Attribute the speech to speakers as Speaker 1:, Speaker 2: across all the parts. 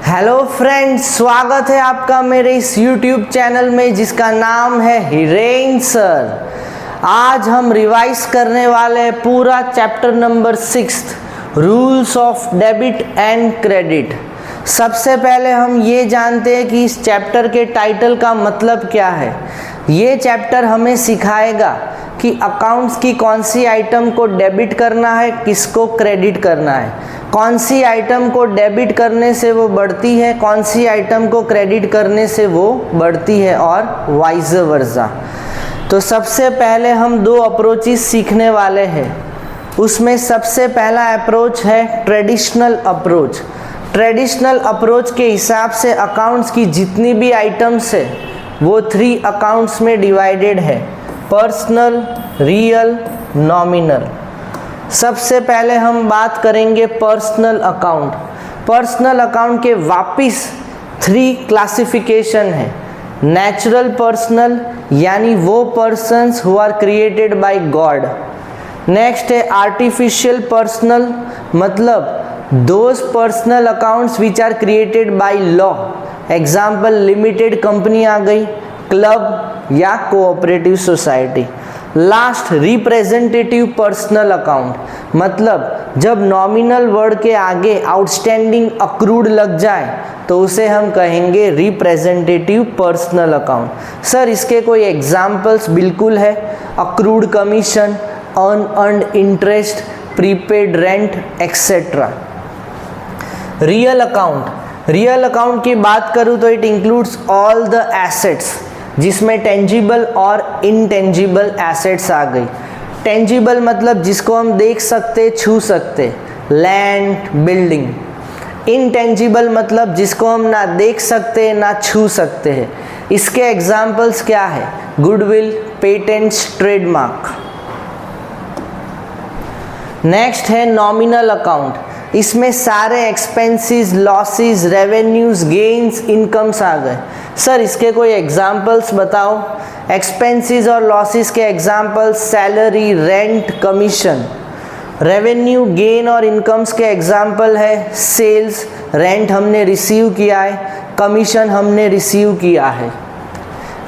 Speaker 1: Hello friends, स्वागत है आपका मेरे इस YouTube चैनल में जिसका नाम है हिरेन सर। आज हम रिवाइज करने वाले हैं पूरा chapter number 6 rules of debit and credit. सबसे पहले हम ये जानते हैं कि इस चैप्टर के टाइटल का मतलब क्या है। ये चैप्टर हमें सिखाएगा कि अकाउंट्स की कौन सी आइटम को डेबिट करना है, किसको क्रेडिट करना है, कौन सी आइटम को डेबिट करने से वो बढ़ती है, कौन सी आइटम को क्रेडिट करने से वो बढ़ती है और वाइस वर्सा। तो सबसे पहले हम दो अप्रोचेस सीखने वाले हैं। उसमें सबसे पहला अप्रोच है ट्रेडिशनल अप्रोच। ट्रेडिशनल अप्रोच के हिसाब से अकाउंट्स की जितनी भी आइटम्स है वो 3 अकाउंट्स में डिवाइडेड है, पर्सनल, रियल, नॉमिनल। सबसे पहले हम बात करेंगे पर्सनल अकाउंट। पर्सनल अकाउंट के वापिस 3 क्लासिफिकेशन है। नेचुरल पर्सनल यानी वो persons who are created by God. Next है आर्टिफिशियल पर्सनल, मतलब those personal accounts which are created by law. Example limited company आ गई, क्लब या cooperative society. Last representative personal account, मतलब जब नॉमिनल वर्ड के आगे आउटस्टैंडिंग अक्रूड लग जाए तो उसे हम कहेंगे रिप्रेजेंटेटिव पर्सनल अकाउंट। सर इसके कोई एग्जाम्पल्स? बिल्कुल है, accrued commission, earned interest, prepaid rent etcetera. Real account, real account की बात करूँ तो it includes all the assets, जिसमें टेंजिबल और इनटेंजिबल एसेट्स आ गई। टेंजिबल मतलब जिसको हम देख सकते, छू सकते, लैंड, बिल्डिंग। इनटेंजिबल मतलब जिसको हम ना देख सकते ना छू सकते हैं। इसके एग्जाम्पल्स क्या है? Goodwill, patents, trademark. नेक्स्ट है नॉमिनल अकाउंट। इसमें सारे expenses, losses, revenues, gains, incomes आ गए। सर इसके कोई एग्जाम्पल्स बताओ। एक्सपेंसेस और लॉसेस के examples salary, rent, commission. Revenue, gain और इनकम्स के एग्जाम्पल है सेल्स, रेंट हमने रिसीव किया है, कमीशन हमने रिसीव किया है।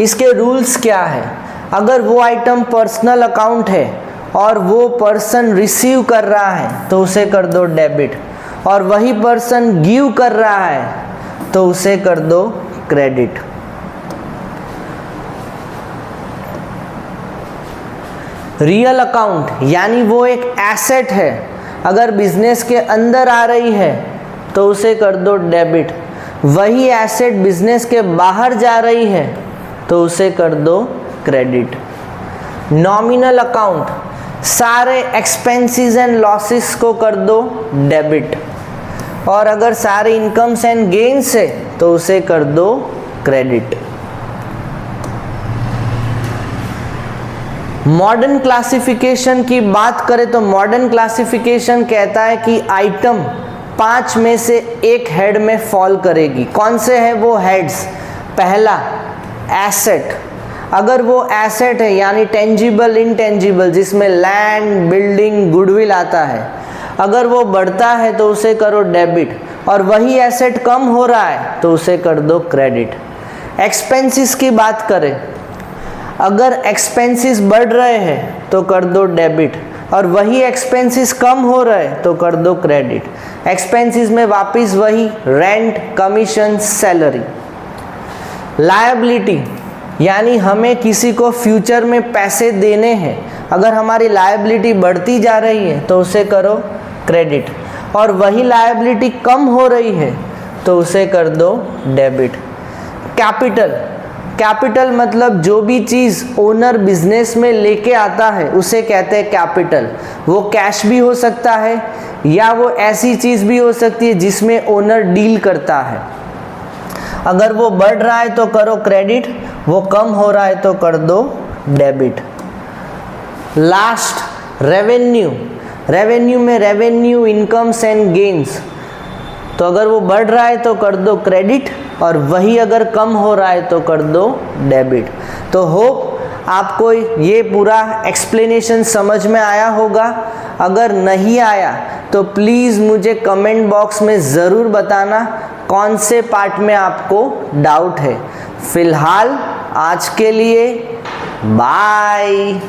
Speaker 1: इसके रूल्स क्या है? अगर वो आइटम पर्सनल अकाउंट है और वो पर्सन रिसीव कर रहा है तो उसे कर दो डेबिट, और वही पर्सन गिव कर रहा है तो उसे कर दो क्रेडिट। रियल अकाउंट यानी वो एक एसेट है, अगर बिजनेस के अंदर आ रही है तो उसे कर दो डेबिट। वही एसेट बिजनेस के बाहर जा रही है तो उसे कर दो क्रेडिट। नॉमिनल अकाउंट, सारे एक्सपेंसेस एंड लॉसेस को कर दो डेबिट, और अगर सारे इनकम्स एंड गेन्स है तो उसे कर दो क्रेडिट। मॉडर्न क्लासिफिकेशन की बात करें तो मॉडर्न क्लासिफिकेशन कहता है कि आइटम 5 में से एक हेड में फॉल करेगी। कौन से हैं वो हेड्स? पहला एसेट, अगर वो एसेट है यानी टेंजिबल, इनटेंजिबल, जिसमें लैंड, बिल्डिंग, गुडविल आता है, अगर वो बढ़ता है तो उसे करो डेबिट, और वही एसेट कम हो रहा है तो उसे कर दो क्रेडिट। एक्सपेंसेस की बात करें, अगर एक्सपेंसेस बढ़ रहे हैं तो कर दो डेबिट, और वही एक्सपेंसेस कम हो रहे हैं तो कर दो क्रेडिट। एक्सपेंसेस में वापस वही रेंट, कमीशन, सैलरी। लायबिलिटी यानी हमें किसी को फ्यूचर में पैसे देने हैं, अगर हमारी लायबिलिटी बढ़ती जा रही है तो उसे करो क्रेडिट, और वही लायबिलिटी कम हो रही है तो उसे कर दो डेबिट। कैपिटल, कैपिटल मतलब जो भी चीज़ ओनर बिजनेस में लेके आता है उसे कहते हैं कैपिटल। वो कैश भी हो सकता है या वो ऐसी चीज़ भी हो सकती है जिसमें ओनर डील करता है। अगर वो बढ़ रहा है तो करो क्रेडिट, वो कम हो रहा है तो कर दो डेबिट। लास्ट रेवेन्यू, रेवेन्यू में रेवेन्यू, इनकम्स एंड गेन्स, तो अगर वो बढ़ रहा है तो कर दो क्रेडिट, और वही अगर कम हो रहा है तो कर दो डेबिट। तो होप आपको ये पूरा एक्सप्लेनेशन समझ में आया होगा। अगर नहीं आया तो प्लीज़ मुझे कमेंट बॉक्स में ज़रूर बताना। कौन से पार्ट में आपको डाउट है। फिलहाल आज के लिए बाय।